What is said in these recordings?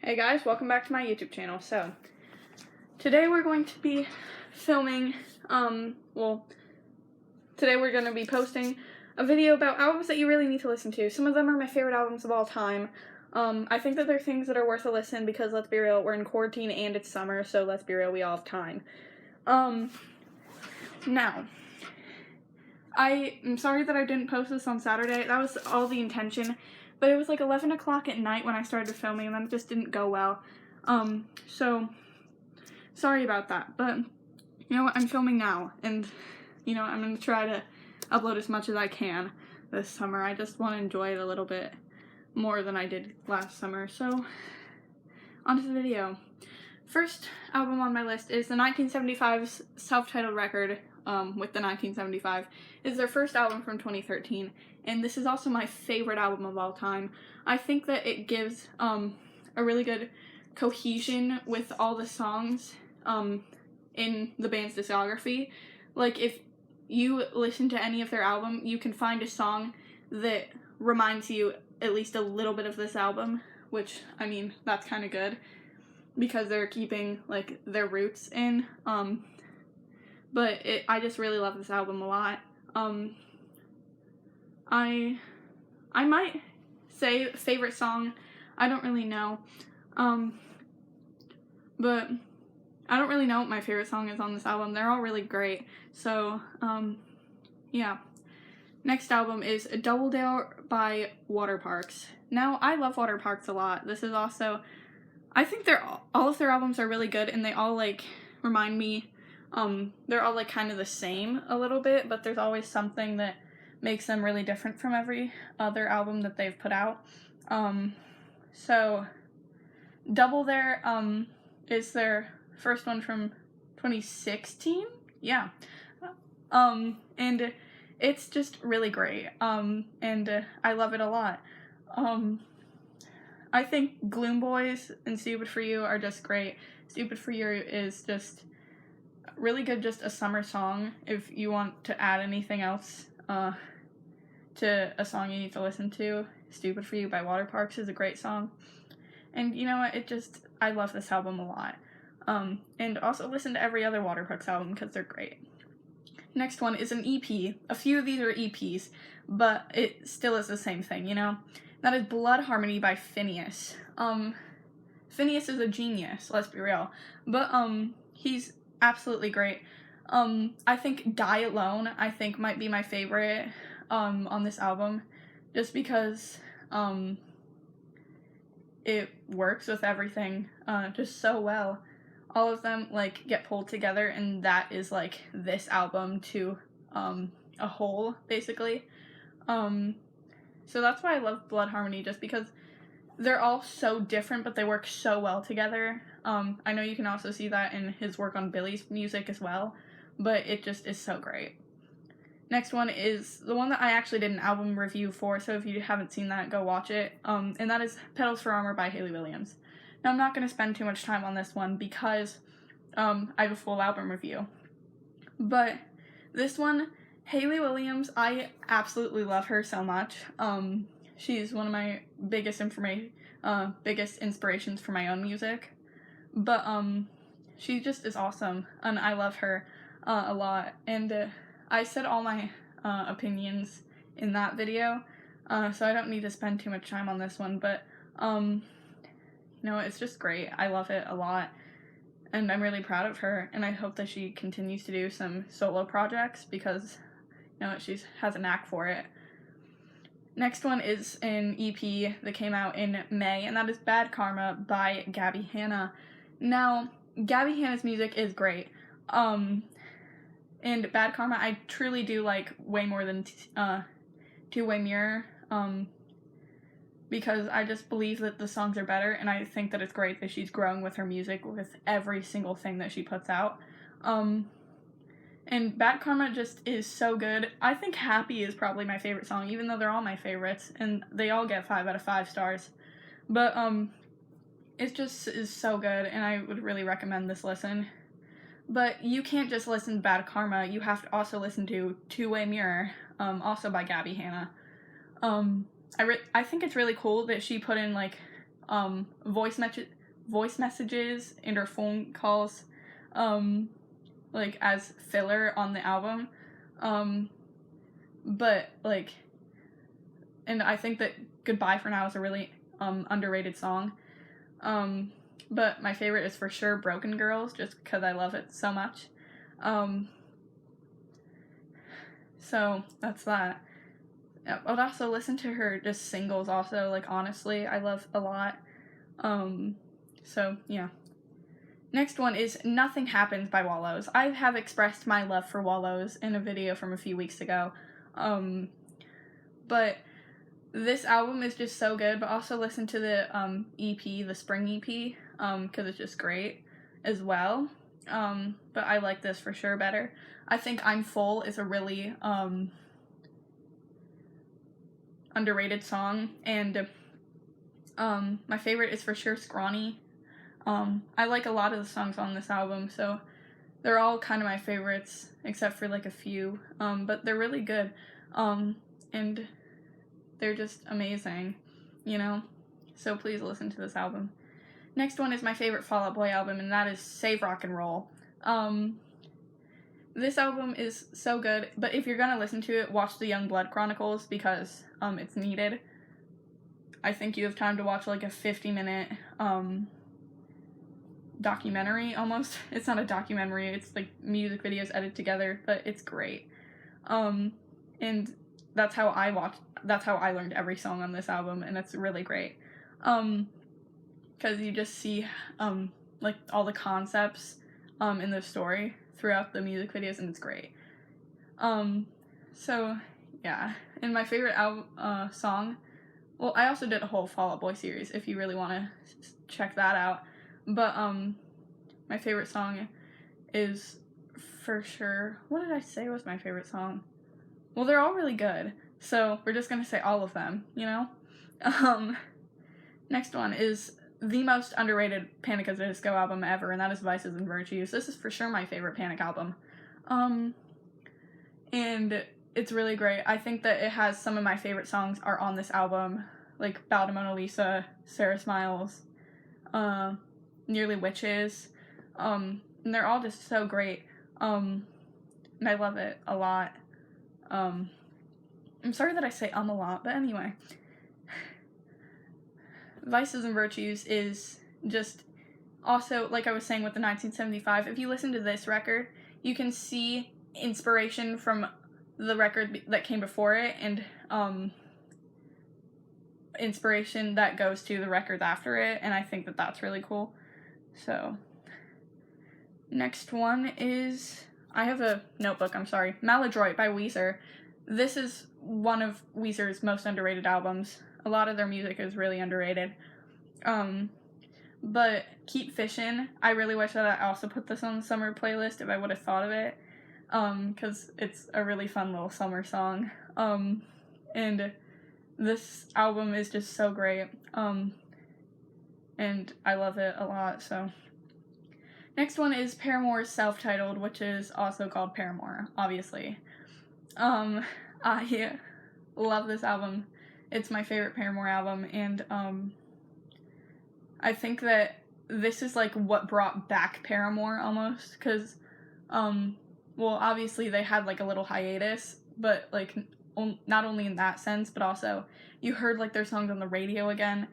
Hey guys, welcome back to my YouTube channel. So, today we're going to be filming, today we're going to be posting a video about albums that you really need to listen to. Some of them are my favorite albums of all time. I think that they're things that are worth a listen because, let's be real, we're in quarantine and it's summer, so let's be real, we all have time. Now, I am sorry that I didn't post this on Saturday. That was all the intention. But it was like 11 o'clock at night when I started filming, and then it just didn't go well. So, sorry about that. But, you know what, I'm filming now, and, you know, I'm going to try to upload as much as I can this summer. I just want to enjoy it a little bit more than I did last summer. So, on to the video. First album on my list is the 1975's self-titled record, with the 1975. It's their first album from 2013, and this is also my favorite album of all time. I think that it gives a really good cohesion with all the songs in the band's discography. Like, if you listen to any of their album, you can find a song that reminds you at least a little bit of this album, which, I mean, that's kind of good because they're keeping, like, their roots in. But I just really love this album a lot. I might say favorite song, I don't really know. But I don't really know what my favorite song is on this album. They're all really great. So, yeah. Next album is Double Dare by Waterparks. Now, I love Waterparks a lot. This is also, I think all of their albums are really good, and they all, like, remind me, they're all, like, kind of the same a little bit, but there's always something that makes them really different from every other album that they've put out. So, Double Dare, is their first one from 2016? Yeah. And it's just really great, and I love it a lot. I think Gloom Boys and Stupid For You are just great. Stupid For You is just really good, just a summer song. If you want to add anything else to a song you need to listen to, Stupid For You by Waterparks is a great song. And you know what, I love this album a lot. And also listen to every other Waterparks album because they're great. Next one is an EP. A few of these are EPs, but it still is the same thing, you know? That is Blood Harmony by Phineas. Phineas is a genius, let's be real. But, he's absolutely great. I think Die Alone, might be my favorite, on this album, just because, it works with everything, just so well. All of them, like, get pulled together, and that is, like, this album to, a whole, basically. So that's why I love Blood Harmony, just because they're all so different, but they work so well together. I know you can also see that in his work on Billy's music as well, but it just is so great. Next one is the one that I actually did an album review for, so if you haven't seen that, go watch it, and that is Petals for Armor by Hayley Williams. Now, I'm not going to spend too much time on this one because I have a full album review, but this one, Hayley Williams, I absolutely love her so much. She's one of my biggest inspirations for my own music. But, she just is awesome, and I love her, a lot, and, I said all my, opinions in that video, so I don't need to spend too much time on this one, but, you know, it's just great. I love it a lot, and I'm really proud of her, and I hope that she continues to do some solo projects, because, you know, she has a knack for it. Next one is an EP that came out in May, and that is Bad Karma by Gabby Hanna. Now, Gabby Hanna's music is great, and Bad Karma I truly do like way more than Two-Way Mirror, because I just believe that the songs are better, and I think that it's great that she's growing with her music with every single thing that she puts out. And Bad Karma just is so good. I think Happy is probably my favorite song, even though they're all my favorites, and they all get 5 out of 5 stars. But, it just is so good, and I would really recommend this listen. But you can't just listen to Bad Karma, you have to also listen to Two-Way Mirror, also by Gabby Hanna. I think it's really cool that she put in, like, voice messages and her phone calls, like, as filler on the album. But, like, and I think that Goodbye for Now is a really, underrated song. But my favorite is for sure Broken Girls, just because I love it so much. So that's that. I would also listen to her just singles also, like, Honestly, I love a lot. So, yeah. Next one is Nothing Happens by Wallows. I have expressed my love for Wallows in a video from a few weeks ago. But this album is just so good, but also listen to the EP, the Spring EP, because it's just great as well. But I like this for sure better. I think I'm Full is a really underrated song, and my favorite is for sure Scrawny. I like a lot of the songs on this album, so they're all kind of my favorites, except for like a few, but they're really good, and they're just amazing, you know, so please listen to this album. Next one is my favorite Fall Out Boy album, and that is Save Rock and Roll. This album is so good, but if you're gonna listen to it, watch the Youngblood Chronicles, because it's needed. I think you have time to watch like a 50-minute documentary almost. It's not a documentary, it's like music videos edited together, but it's great. And that's how I learned every song on this album, and it's really great. Because you just see like all the concepts in the story throughout the music videos, and it's great. So yeah, and my favorite song, well, I also did a whole Fall Out Boy series if you really want to check that out, but my favorite song is for sure, what did I say was my favorite song? Well, they're all really good, so we're just gonna say all of them, you know? Next one is the most underrated Panic! At the Disco album ever, and that is Vices and Virtues. This is for sure my favorite Panic album. And it's really great. I think that it has some of my favorite songs are on this album, like Ballad of Mona Lisa, Sarah Smiles, Nearly Witches, and they're all just so great, and I love it a lot. I'm sorry that I say a lot, but anyway. Vices and Virtues is just also, like I was saying with the 1975, if you listen to this record, you can see inspiration from the record that came before it, and inspiration that goes to the record after it, and I think that that's really cool. So, next one is, I have a notebook, I'm sorry, Maladroit by Weezer. This is one of Weezer's most underrated albums. A lot of their music is really underrated. But Keep Fishin', I really wish that I also put this on the summer playlist if I would have thought of it. Because it's a really fun little summer song. And this album is just so great. And I love it a lot, so. Next one is Paramore's Self-Titled, which is also called Paramore, obviously. I love this album. It's my favorite Paramore album, and I think that this is like what brought back Paramore almost, because well, obviously they had like a little hiatus, but like not only in that sense, but also you heard like their songs on the radio again,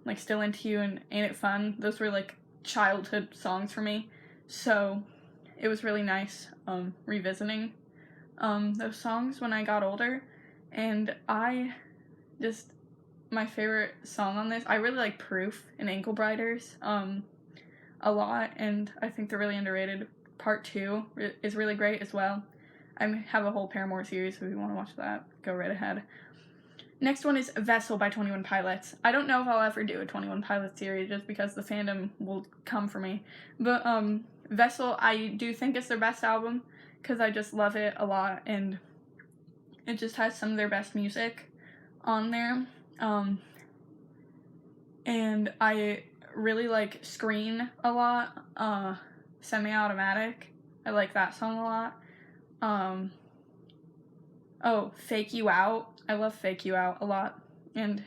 like Still Into You and Ain't It Fun. Those were like childhood songs for me, so it was really nice revisiting those songs when I got older. And my favorite song on this, I really like Proof and Ankle Biters a lot, and I think they're really underrated. Part 2 is really great as well. I have a whole Paramore series, so if you want to watch that, go right ahead. Next one is Vessel by 21 Pilots. I don't know if I'll ever do a 21 Pilots series just because the fandom will come for me. But Vessel, I do think it's their best album because I just love it a lot, and it just has some of their best music on there. And I really like Screen a lot. Semi-Automatic, I like that song a lot. Fake You Out, I love Fake You Out a lot. And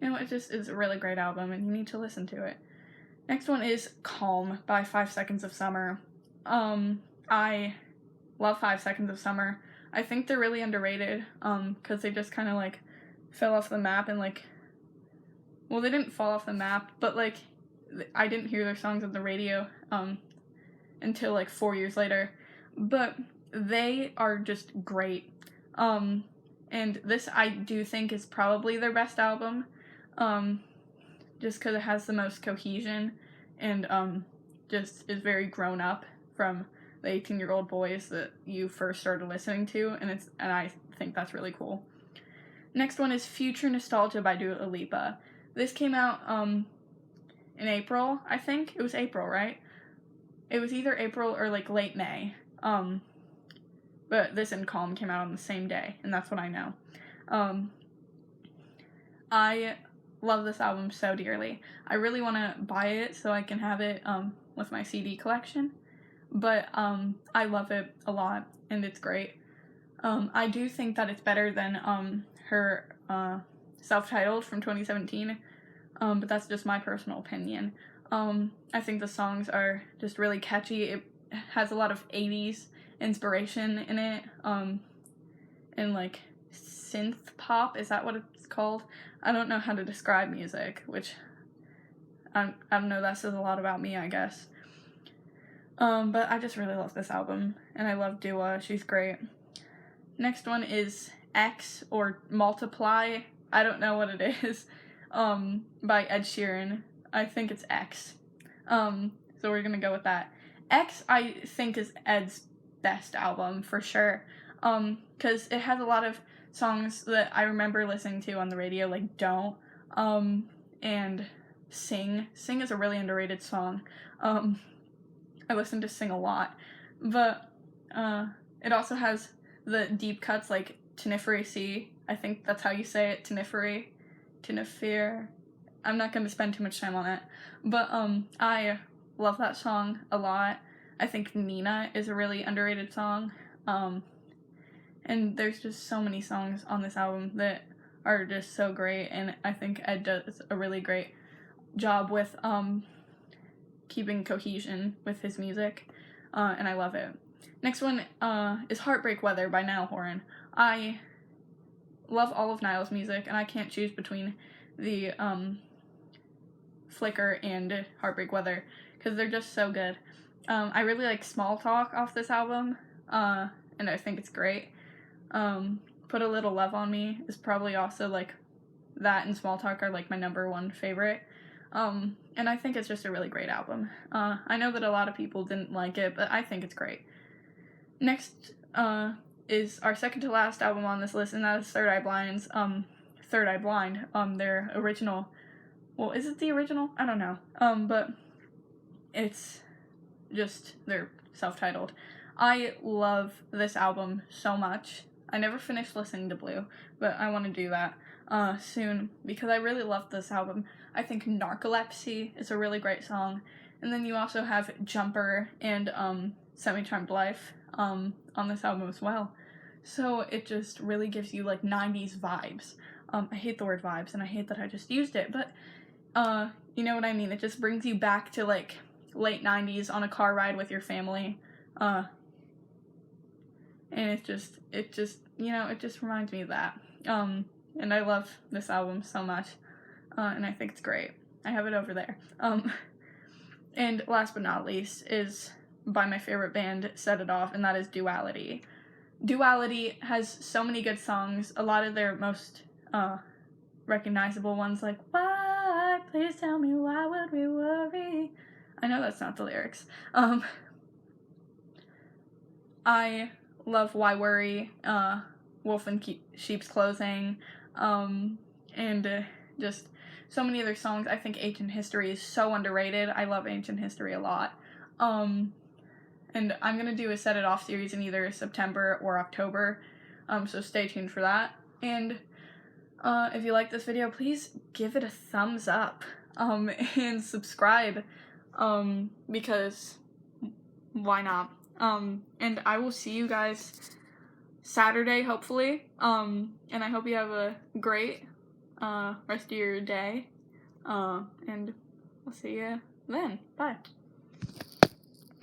You know, it just is a really great album, and you need to listen to it. Next one is Calm by 5 Seconds of Summer. I love 5 Seconds of Summer. I think they're really underrated, because they just kind of, like, fell off the map and, like, well, they didn't fall off the map, but, like, I didn't hear their songs on the radio, until, like, 4 years later, but they are just great, and this I do think is probably their best album, just because it has the most cohesion, and, just is very grown up from the 18-year-old boys that you first started listening to, and I think that's really cool. Next one is Future Nostalgia by Dua Lipa. This came out, in April, I think. It was April, right? It was either April or, like, late May. But this and Calm came out on the same day, and that's what I know. I love this album so dearly. I really want to buy it so I can have it, with my CD collection. But, I love it a lot, and it's great. I do think that it's better than, her, self-titled from 2017, but that's just my personal opinion. I think the songs are just really catchy. It has a lot of 80s inspiration in it, and, like, synth pop, is that what it's called? I don't know how to describe music, which, I don't know, that says a lot about me, I guess. But I just really love this album, and I love Dua, she's great. Next one is X, or Multiply, I don't know what it is, by Ed Sheeran. I think it's X. So we're gonna go with that. X, I think, is Ed's best album, for sure, because it has a lot of songs that I remember listening to on the radio, like Don't, and Sing. Sing is a really underrated song. I listen to Sing a lot, but, it also has the deep cuts, like Tenifere Sea, I think that's how you say it, Tenifere, I'm not going to spend too much time on it, but, I love that song a lot. I think Nina is a really underrated song, and there's just so many songs on this album that are just so great, and I think Ed does a really great job with, keeping cohesion with his music, and I love it. Next one, is Heartbreak Weather by Niall Horan. I love all of Niall's music, and I can't choose between the, Flicker and Heartbreak Weather, because they're just so good. I really like Small Talk off this album, and I think it's great. Put a Little Love on Me is probably also, like, that and Small Talk are, like, my number one favorite. And I think it's just a really great album. I know that a lot of people didn't like it, but I think it's great. Next, is our second to last album on this list, and that is Third Eye Blind, their original, well, is it the original? I don't know, but it's just, they're self-titled. I love this album so much. I never finished listening to Blue, but I want to do that, soon, because I really love this album. I think Narcolepsy is a really great song, and then you also have Jumper and, Semi-Charmed Life, on this album as well. So it just really gives you, like, 90s vibes. I hate the word vibes, and I hate that I just used it, but, you know what I mean? It just brings you back to, like, late 90s on a car ride with your family, and it just, you know, it just reminds me of that. And I love this album so much, and I think it's great. I have it over there. And last but not least is by my favorite band, Set It Off, and that is Duality. Duality has so many good songs. A lot of their most recognizable ones, like, why, please tell me, why would we worry? I know that's not the lyrics. I love Why Worry, Wolf in Sheep's Clothing, and just so many other songs. I think Ancient History is so underrated. I love Ancient History a lot. And I'm going to do a Set It Off series in either September or October, so stay tuned for that. And if you like this video, please give it a thumbs up, and subscribe, because why not? And I will see you guys Saturday, hopefully, and I hope you have a great rest of your day. And I'll see you then. Bye.